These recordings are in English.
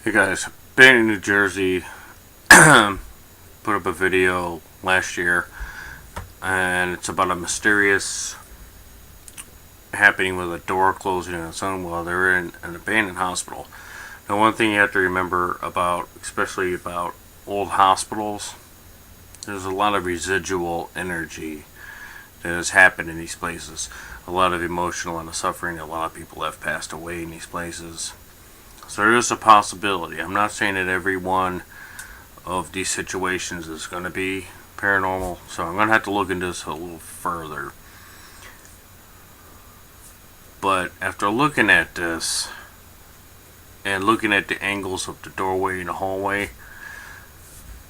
Hey guys, been in New Jersey, put up a video last year, and it's about a mysterious happening with a door closing on its own while they're in an abandoned hospital. Now, one thing you have to remember about, especially about old hospitals, there's a lot of residual energy that has happened in these places. A lot of emotional and suffering. A lot of people have passed away in these places. So there is a possibility. I'm not saying that every one of these situations is going to be paranormal, so I'm going to have to look into this a little further. But after looking at this and looking at the angles of the doorway and the hallway,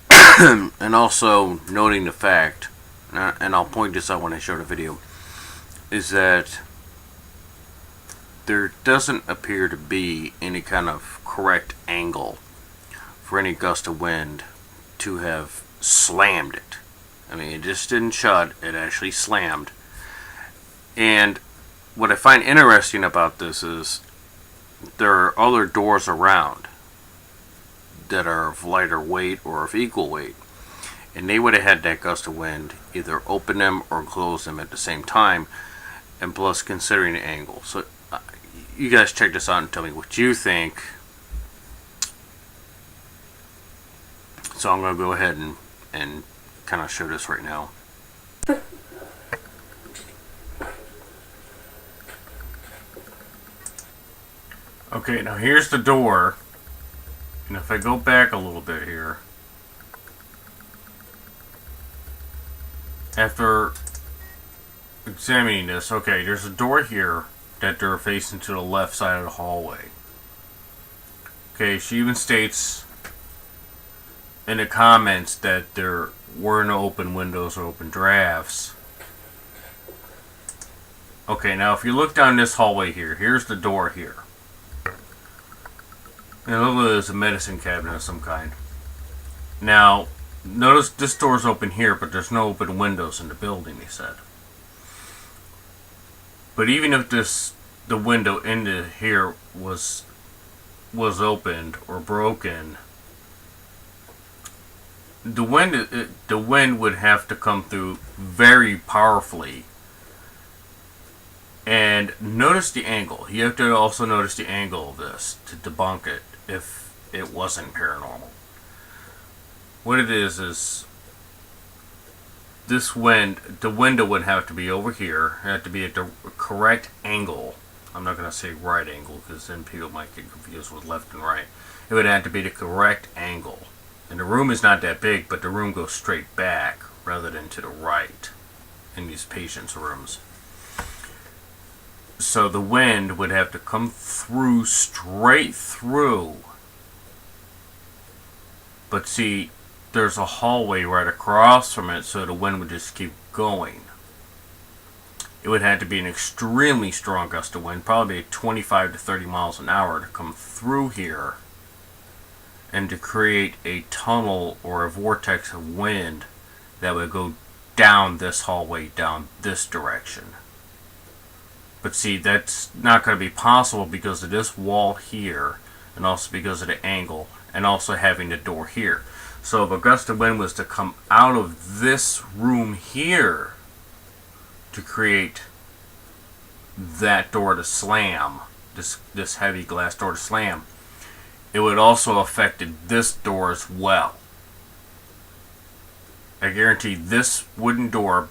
and also noting the fact, and I'll point this out when I show the video, is that there doesn't appear to be any kind of correct angle for any gust of wind to have slammed it. I mean, it just didn't shut, it actually slammed. And what I find interesting about this is there are other doors around that are of lighter weight or of equal weight, and they would have had that gust of wind either open them or close them at the same time, and plus considering the angle. So you guys check this out and tell me what you think. So I'm going to go ahead and kind of show this right now. Okay, now here's the door. And if I go back a little bit here, after examining this, okay, there's a door here that they're facing to the left side of the hallway. Okay, she even states in the comments that there were no open windows or open drafts. Okay, now if you look down this hallway here, here's the door here. And look at this, a medicine cabinet of some kind. Now, notice this door's open here, but there's no open windows in the building, he said. But even if the window into here was opened or broken, the wind would have to come through very powerfully. And notice the angle. You have to also notice the angle of this to debunk it if it wasn't paranormal. What it is this wind, the window would have to be over here. It had to be at the correct angle. I'm not going to say right angle because then people might get confused with left and right. It would have to be the correct angle. And the room is not that big, but the room goes straight back rather than to the right in these patients' rooms. So the wind would have to come through, straight through. But see, there's a hallway right across from it, so the wind would just keep going. It would have to be an extremely strong gust of wind, probably 25 to 30 miles an hour to come through here and to create a tunnel or a vortex of wind that would go down this hallway, down this direction. But see, that's not going to be possible because of this wall here, and also because of the angle, and also having the door here. So if a gust of wind was to come out of this room here to create that door to slam, this heavy glass door to slam, it would also affect this door as well. I guarantee this wooden door,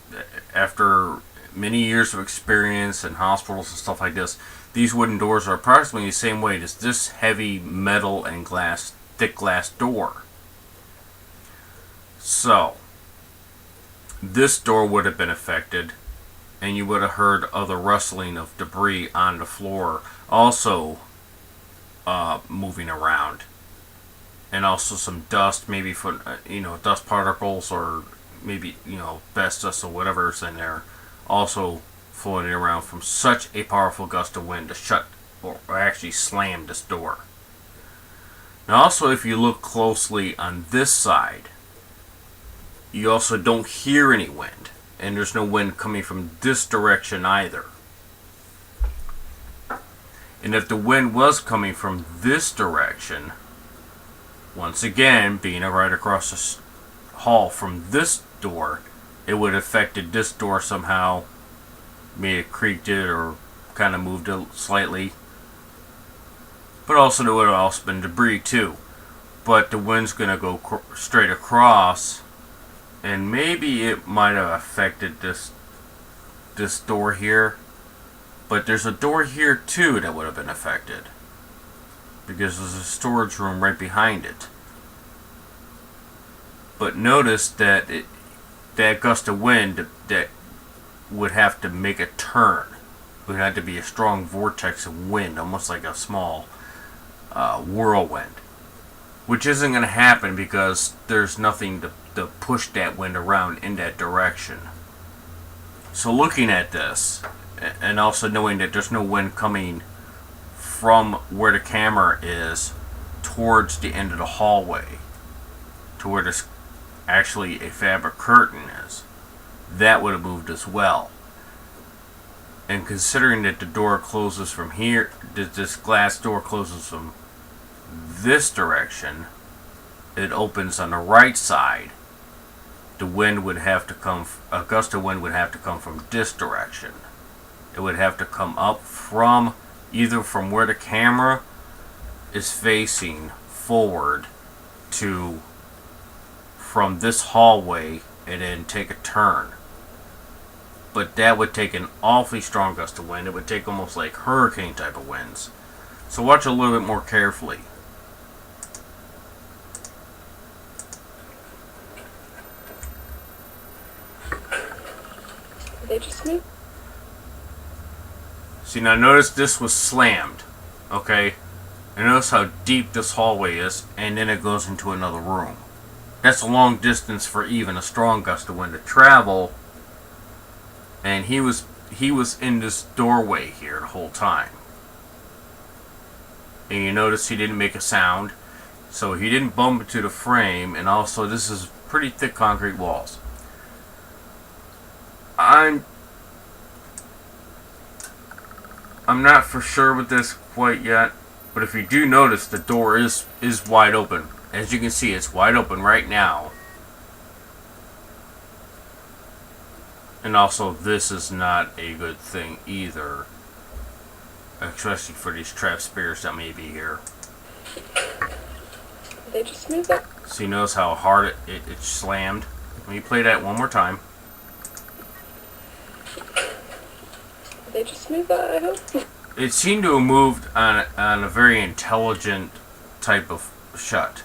after many years of experience in hospitals and stuff like this, these wooden doors are approximately the same weight as this heavy metal and glass, thick glass door. So, this door would have been affected, and you would have heard other rustling of debris on the floor also moving around. And also some dust, maybe from, dust particles, or maybe, asbestos or whatever's in there, also floating around from such a powerful gust of wind to shut or actually slam this door. Now also, if you look closely on this side, you also don't hear any wind, and there's no wind coming from this direction either. And if the wind was coming from this direction, Once again, being right across the hall from this door, it would have affected this door somehow. Maybe it creaked it or kind of moved it slightly. But also there would have also been debris too. But the wind's going to go straight across, and maybe it might have affected this door here. But there's a door here too that would have been affected, because there's a storage room right behind it. But notice that that gust of wind that would have to make a turn. It would have to be a strong vortex of wind, almost like a small whirlwind. Which isn't going to happen because there's nothing to push that wind around in that direction. So looking at this, and also knowing that there's no wind coming from where the camera is towards the end of the hallway to where there's actually a fabric curtain is, that would have moved as well. And considering that the door closes from here, this glass door closes from this direction, it opens on the right side, the wind would have to come, a gust of wind would have to come from this direction. It would have to come up from either from where the camera is facing forward to from this hallway and then take a turn. But that would take an awfully strong gust of wind. It would take almost like hurricane type of winds. So watch a little bit more carefully. They just moved. See, now notice this was slammed, okay? And notice how deep this hallway is, and then it goes into another room. That's a long distance for even a strong gust of wind to travel, and he was in this doorway here the whole time. And you notice he didn't make a sound, so he didn't bump into the frame, and also this is pretty thick concrete walls. I'm not for sure with this quite yet, but if you do notice, the door is wide open. As you can see, it's wide open right now. And also, this is not a good thing either, especially for these trapped spirits that may be here. They just moved that. So you notice how hard it slammed. Let me play that one more time. They just moved that, I hope. It seemed to have moved on a very intelligent type of shut.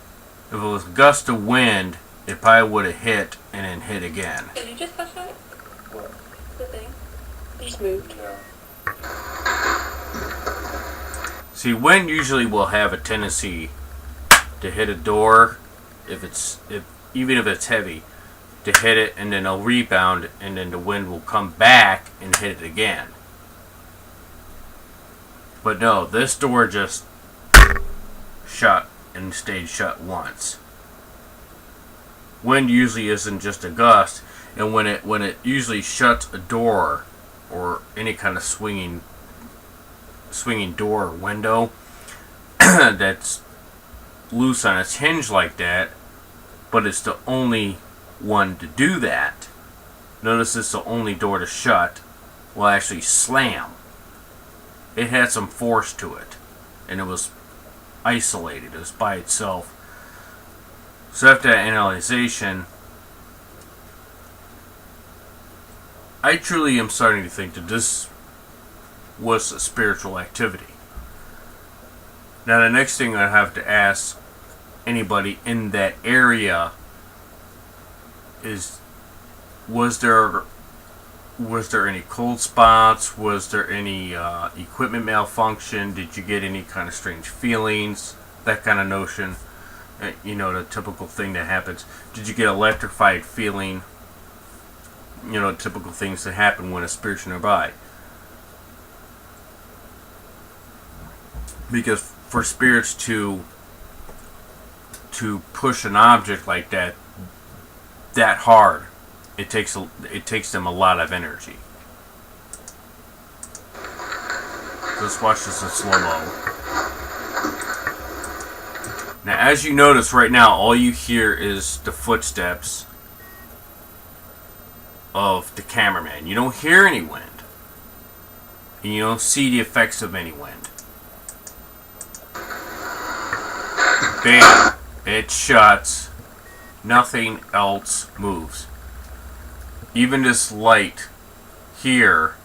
If it was a gust of wind, it probably would have hit and then hit again. Did you just touch that? What? The thing. It just moved. Yeah. See, wind usually will have a tendency to hit a door, even if it's heavy, to hit it and then it'll rebound and then the wind will come back and hit it again. But no, this door just shut and stayed shut once. Wind usually isn't just a gust, and when it usually shuts a door or any kind of swinging door or window that's loose on its hinge like that, but it's the only one to do that. Notice it's the only door to shut will actually slam. It had some force to it, and it was isolated. It was by itself. So after that analyzation, I truly am starting to think that this was a spiritual activity. Now the next thing I have to ask anybody in that area is, was there any cold spots? Was there any equipment malfunction? Did you get any kind of strange feelings? That kind of notion. The typical thing that happens. Did you get electrified feeling? Typical things that happen when a spirit's nearby. Because for spirits to push an object like that hard, it takes them a lot of energy. Let's watch this in slow-mo. Now, as you notice right now, all you hear is the footsteps of the cameraman. You don't hear any wind. And you don't see the effects of any wind. Bam! It shuts. Nothing else moves. Even this light here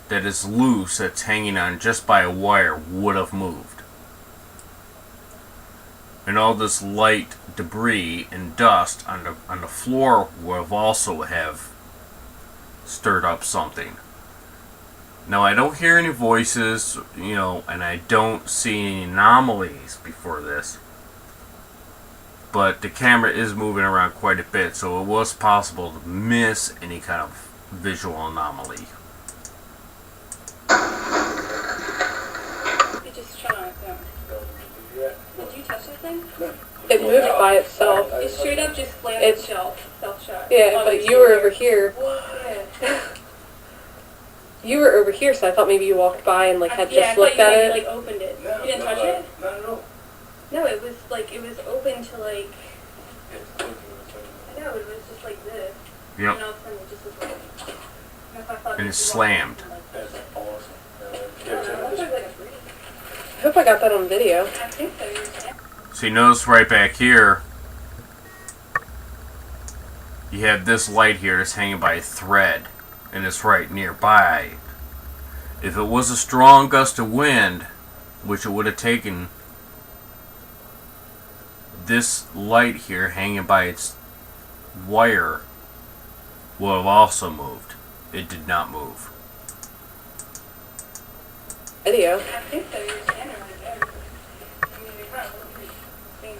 that is loose, that's hanging on just by a wire, would have moved. And all this light debris and dust on the floor would have also have stirred up something. Now, I don't hear any voices, and I don't see any anomalies before this. But the camera is moving around quite a bit, so it was possible to miss any kind of visual anomaly. It just shut on its own. Did you touch that thing? It moved by itself. It straight up just slammed itself self-shut. Yeah, but you were over here. Yeah. You were over here, so I thought maybe you walked by and had Yeah, just looked at it. I thought you opened it. No, You didn't touch it? Not at all. No, it was open to I know, it was just like this. Yep. And all of a sudden it just was like... And it slammed. That's awesome. I hope I got that on video. I think so. So you notice right back here, you have this light here that's hanging by a thread, and it's right nearby. If it was a strong gust of wind, which it would have taken, this light here hanging by its wire would have also moved. It did not move. Video. I think so. You're standing right there. I mean, you're kind of looking at the same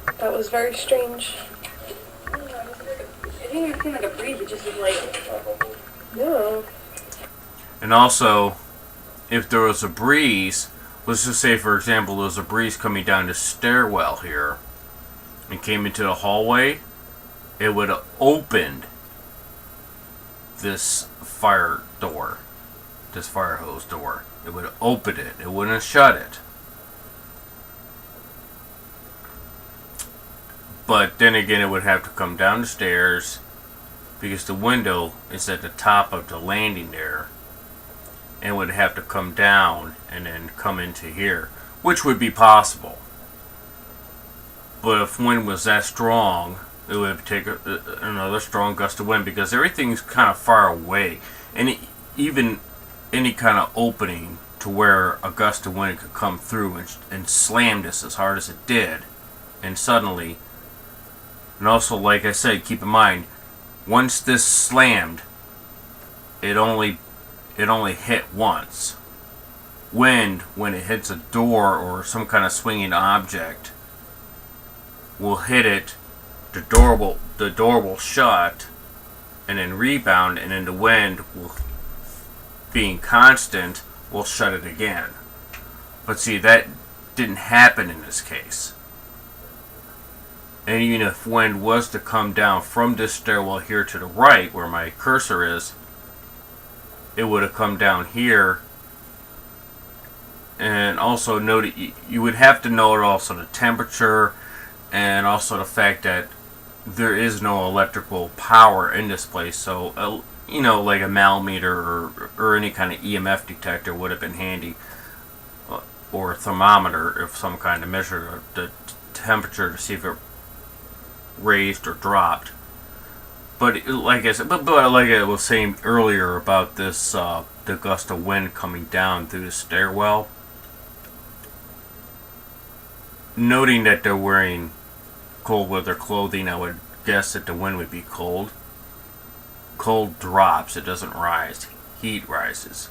time. That was very strange. I don't know, it didn't even seem like a breeze. It just was like... No. And also, if there was a breeze, let's just say, for example, there was a breeze coming down the stairwell here and came into the hallway, it would have opened this fire door, this fire hose door. It would have opened it. It wouldn't have shut it. But then again, it would have to come down the stairs because the window is at the top of the landing there, and would have to come down and then come into here, which would be possible. But if wind was that strong, it would take another strong gust of wind, because everything's kind of far away, and even any kind of opening to where a gust of wind could come through and slam this as hard as it did, and suddenly. And also, like I said, keep in mind, once this slammed, it only hit once. Wind, when it hits a door or some kind of swinging object, will hit it. The door will shut, and then rebound, and then the wind will, being constant, will shut it again. But see, that didn't happen in this case. And even if wind was to come down from this stairwell here to the right, where my cursor is, it would have come down here. And also note, you would have to note also the temperature, and also the fact that there is no electrical power in this place. So, like a manometer or any kind of EMF detector would have been handy, or a thermometer of some kind to measure the temperature to see if it raised or dropped. But like I said, but like I was saying earlier about this, the gust of wind coming down through the stairwell, noting that they're wearing cold weather clothing, I would guess that the wind would be cold. Cold drops, it doesn't rise. Heat rises.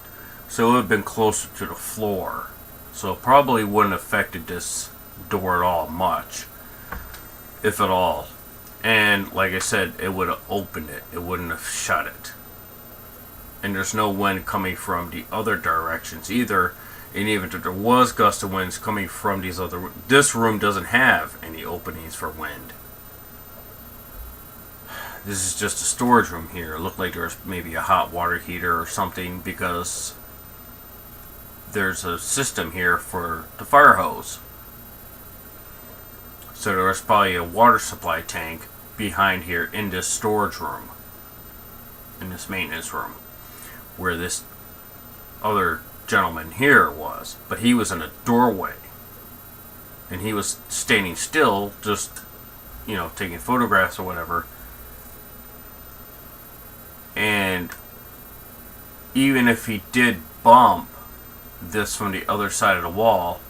So it would have been closer to the floor. So it probably wouldn't have affected this door at all much, if at all. And like I said, it would have opened it. It wouldn't have shut it. And there's no wind coming from the other directions either. And even if there was gust of winds coming from these other... This room doesn't have any openings for wind. This is just a storage room here. It looked like there was maybe a hot water heater or something, because there's a system here for the fire hose. So there was probably a water supply tank behind here in this storage room, in this maintenance room, where this other gentleman here was. But he was in a doorway, and he was standing still, just, you know, taking photographs or whatever. And even if he did bump this from the other side of the wall,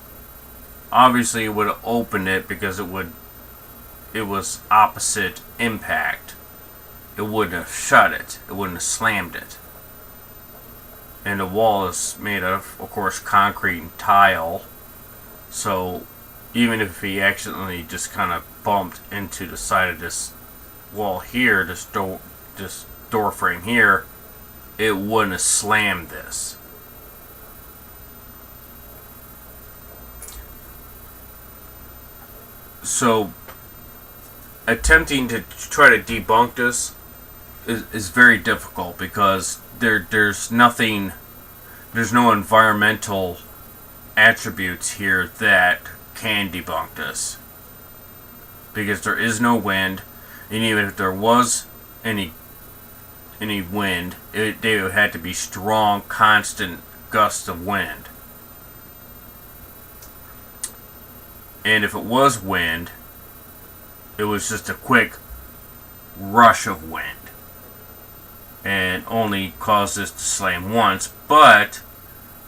obviously it would have opened it, because it was opposite impact. It wouldn't have shut it. It wouldn't have slammed it. And the wall is made of course, concrete and tile. So even if he accidentally just kind of bumped into the side of this wall here, this door frame here, it wouldn't have slammed this. So attempting to try to debunk this is very difficult, because there's no environmental attributes here that can debunk this, because there is no wind, and even if there was any wind, they would have to be strong, constant gusts of wind. And if it was wind, it was just a quick rush of wind, and only caused this to slam once. But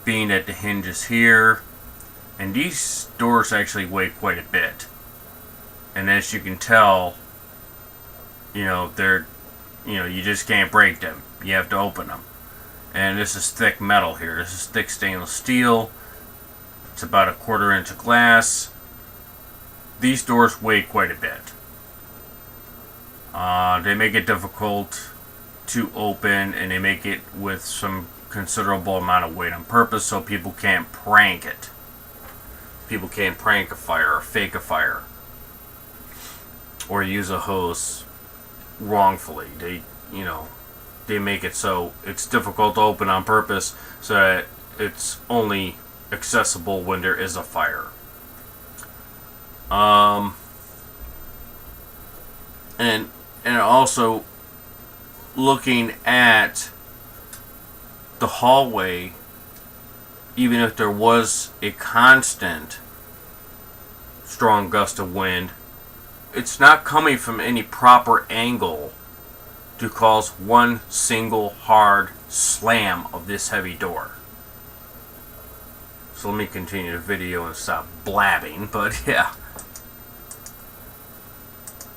being that the hinges here, and these doors actually weigh quite a bit, and as you can tell, you know, you just can't break them. You have to open them. And this is thick metal here. This is thick stainless steel. It's about a 1/4 inch of glass. These doors weigh quite a bit. They make it difficult to open, and they make it with some considerable amount of weight on purpose, so people can't prank it. People can't prank a fire or fake a fire, or use a hose wrongfully. They make it so it's difficult to open on purpose, so that it's only accessible when there is a fire. And also, looking at the hallway, even if there was a constant strong gust of wind, it's not coming from any proper angle to cause one single hard slam of this heavy door. So let me continue the video and stop blabbing, but yeah.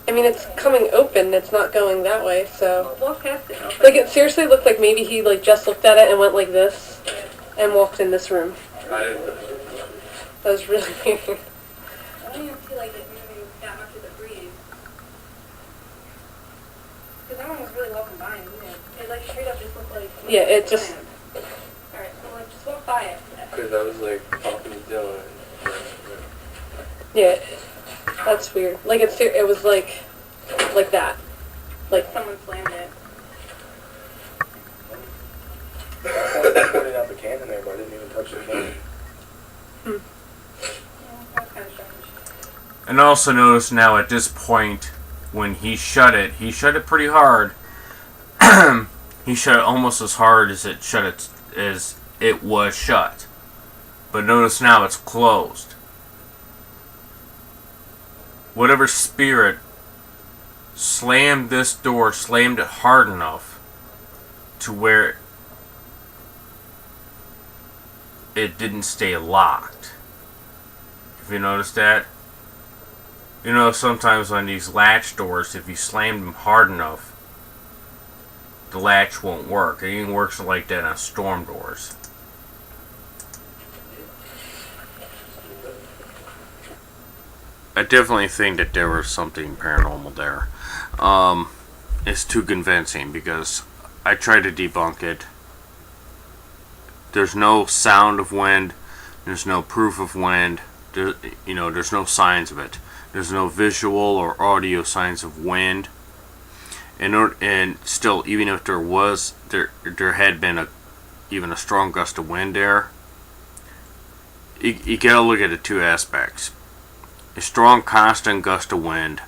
I mean, it's coming open, it's not going that way, so... Walk past it. Like, it seriously looked like maybe he, like, just looked at it and went like this, and walked in this room. That was really weird. I don't even feel like it moving that much of the breeze. Because no one was really walking by it either. It, like, straight up just looked like... Yeah, it just... Alright, so, like, just walk by it. Because I was, like, popping the door. Yeah, that's weird. Like, it was like that. Like, Someone slammed it. I pointed out the can in there, but I didn't even touch the can. Yeah, that was kind of strange. And also notice now at this point, when he shut it pretty hard. He shut it almost as hard as it was shut. But notice now it's closed. Whatever spirit slammed this door, slammed it hard enough to where it didn't stay locked. If you notice that, you know, sometimes on these latch doors, if you slam them hard enough, the latch won't work. It even works like that on storm doors. I definitely think that there was something paranormal there. It's too convincing, because I tried to debunk it. There's no sound of wind. There's no proof of wind. There's no signs of it. There's no visual or audio signs of wind. And still, even if there had been even a strong gust of wind there, you gotta look at the two aspects. A strong, constant gust of wind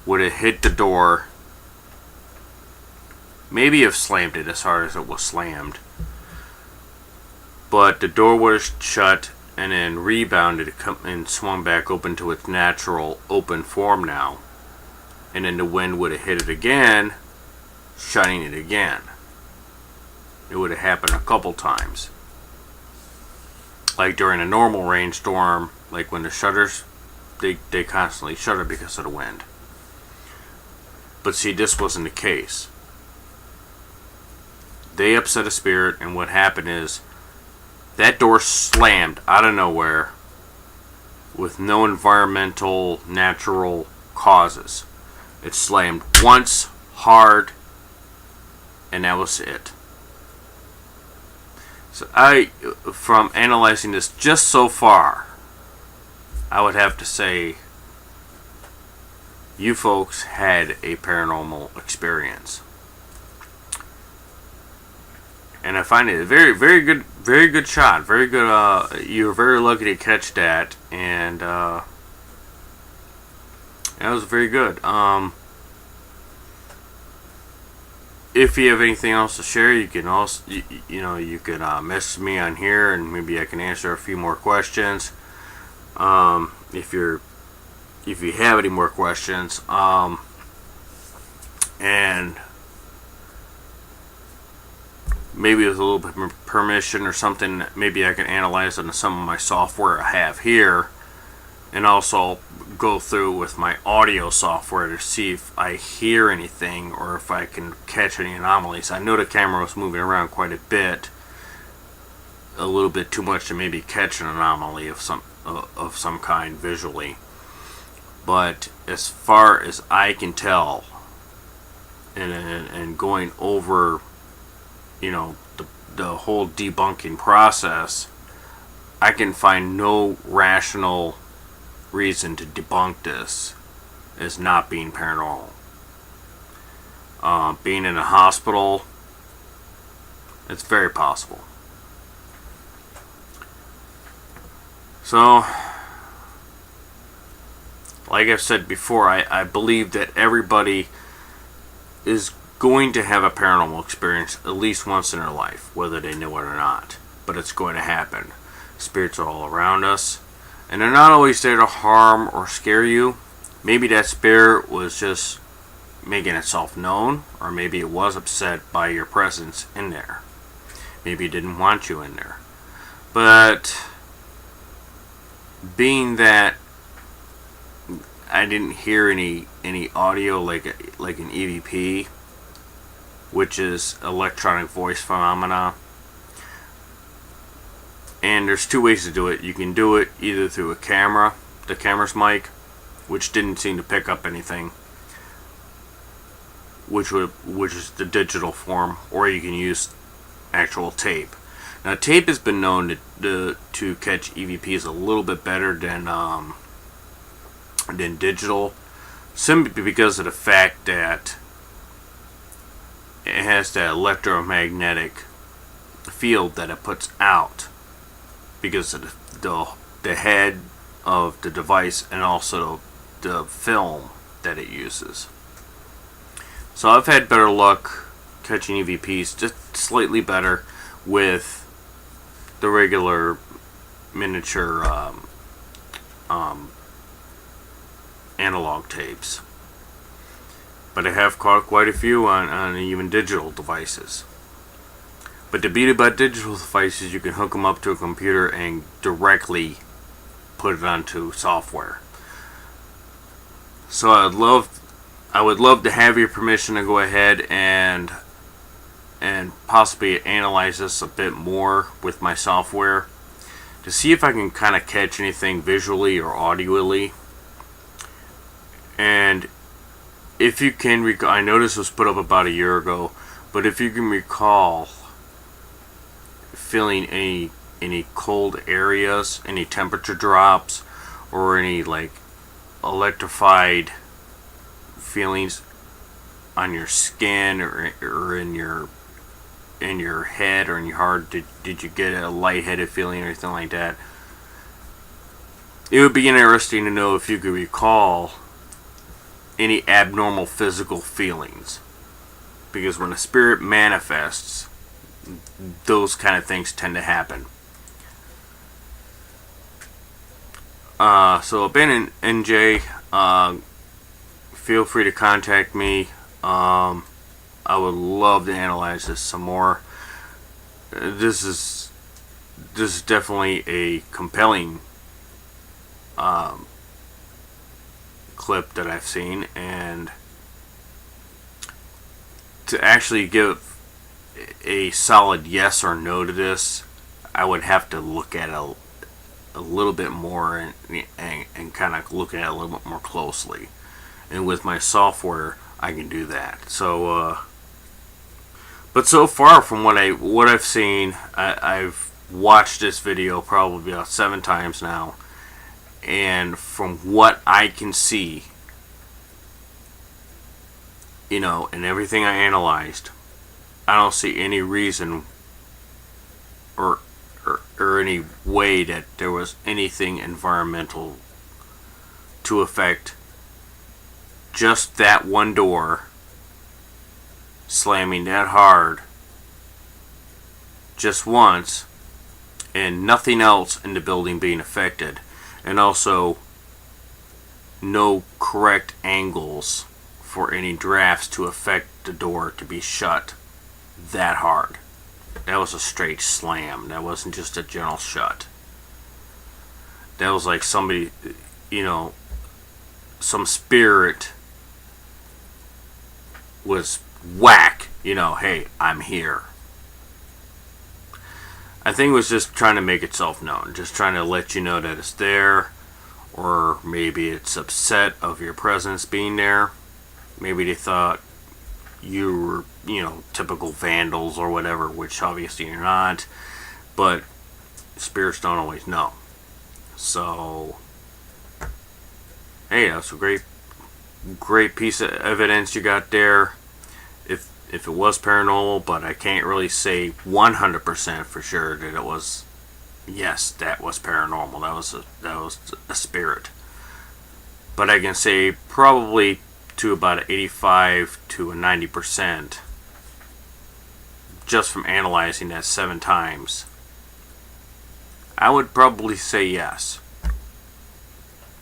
would have hit the door, maybe have slammed it as hard as it was slammed, but the door would have shut and then rebounded and swung back open to its natural open form now, and then the wind would have hit it again, shutting it again. It would have happened a couple times. Like during a normal rainstorm, like when the shutters, they constantly shutter because of the wind. But see, this wasn't the case. They upset a spirit, and what happened is that door slammed out of nowhere with no environmental, natural causes. It slammed once, hard, and that was it. So from analyzing this just so far, I would have to say you folks had a paranormal experience. And I find it a very, very good shot. Very good, you were very lucky to catch that, and that was very good. If you have anything else to share, you can also, you can message me on here, and maybe I can answer a few more questions. If you have any more questions, and maybe with a little bit of permission or something, maybe I can analyze on some of my software I have here, and also go through with my audio software to see if I hear anything or if I can catch any anomalies. I know the camera was moving around quite a bit, a little bit too much to maybe catch an anomaly of some kind visually. But as far as I can tell, and going over, the whole debunking process, I can find no rational reason to debunk this as not being paranormal. Being in a hospital, it's very possible. So, like I've said before, I believe that everybody is going to have a paranormal experience at least once in their life, whether they know it or not. But it's going to happen. Spirits are all around us, and they're not always there to harm or scare you. Maybe that spirit was just making itself known, or maybe it was upset by your presence in there. Maybe it didn't want you in there. But being that I didn't hear any audio like an EVP, which is electronic voice phenomena. And there's two ways to do it. You can do it either through a camera, the camera's mic, which didn't seem to pick up anything, which is the digital form, or you can use actual tape. Now, tape has been known to catch EVPs a little bit better than digital, simply because of the fact that it has that electromagnetic field that it puts out because of the head of the device and also the film that it uses. So I've had better luck catching EVPs, just slightly better with the regular miniature analog tapes. But I have caught quite a few on even digital devices. But the beauty about digital devices, you can hook them up to a computer and directly put it onto software. So I would love to have your permission to go ahead and possibly analyze this a bit more with my software to see if I can kind of catch anything visually or audioly. And if you can recall, I know this was put up about a year ago, but if you can recall feeling any cold areas, any temperature drops, or any like electrified feelings on your skin or in your head or in your heart? Did you get a lightheaded feeling or anything like that? It would be interesting to know if you could recall any abnormal physical feelings. Because when a spirit manifests, those kind of things tend to happen. So AbandonedNJ, feel free to contact me. I would love to analyze this some more. This is definitely a compelling clip that I've seen, and to actually give a solid yes or no to this, I would have to look at it a little bit more and kind of look at it a little bit more closely. And with my software, I can do that. So, but so far from what I've seen, I've watched this video probably about 7 times now, and from what I can see, you know, and everything I analyzed, I don't see any reason or any way that there was anything environmental to affect just that one door slamming that hard just once, and nothing else in the building being affected, and also no correct angles for any drafts to affect the door to be shut that hard. That was a straight slam. That wasn't just a gentle shut. That was like somebody, you know, some spirit was whack, you know, hey, I'm here. I think it was just trying to make itself known, just trying to let you know that it's there, or maybe it's upset of your presence being there. Maybe they thought you were, you know, typical vandals or whatever, which obviously you're not, but spirits don't always know. So, hey, that's a great piece of evidence you got there. If it was paranormal, but I can't really say 100% for sure that it was. Yes, that was paranormal. That was a spirit. But I can say probably to about 85 to 90% just from analyzing that 7 times. I would probably say yes.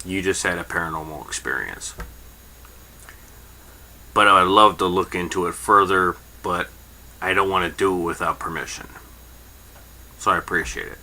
You just had a paranormal experience. But I would love to look into it further, but I don't want to do it without permission. So I appreciate it.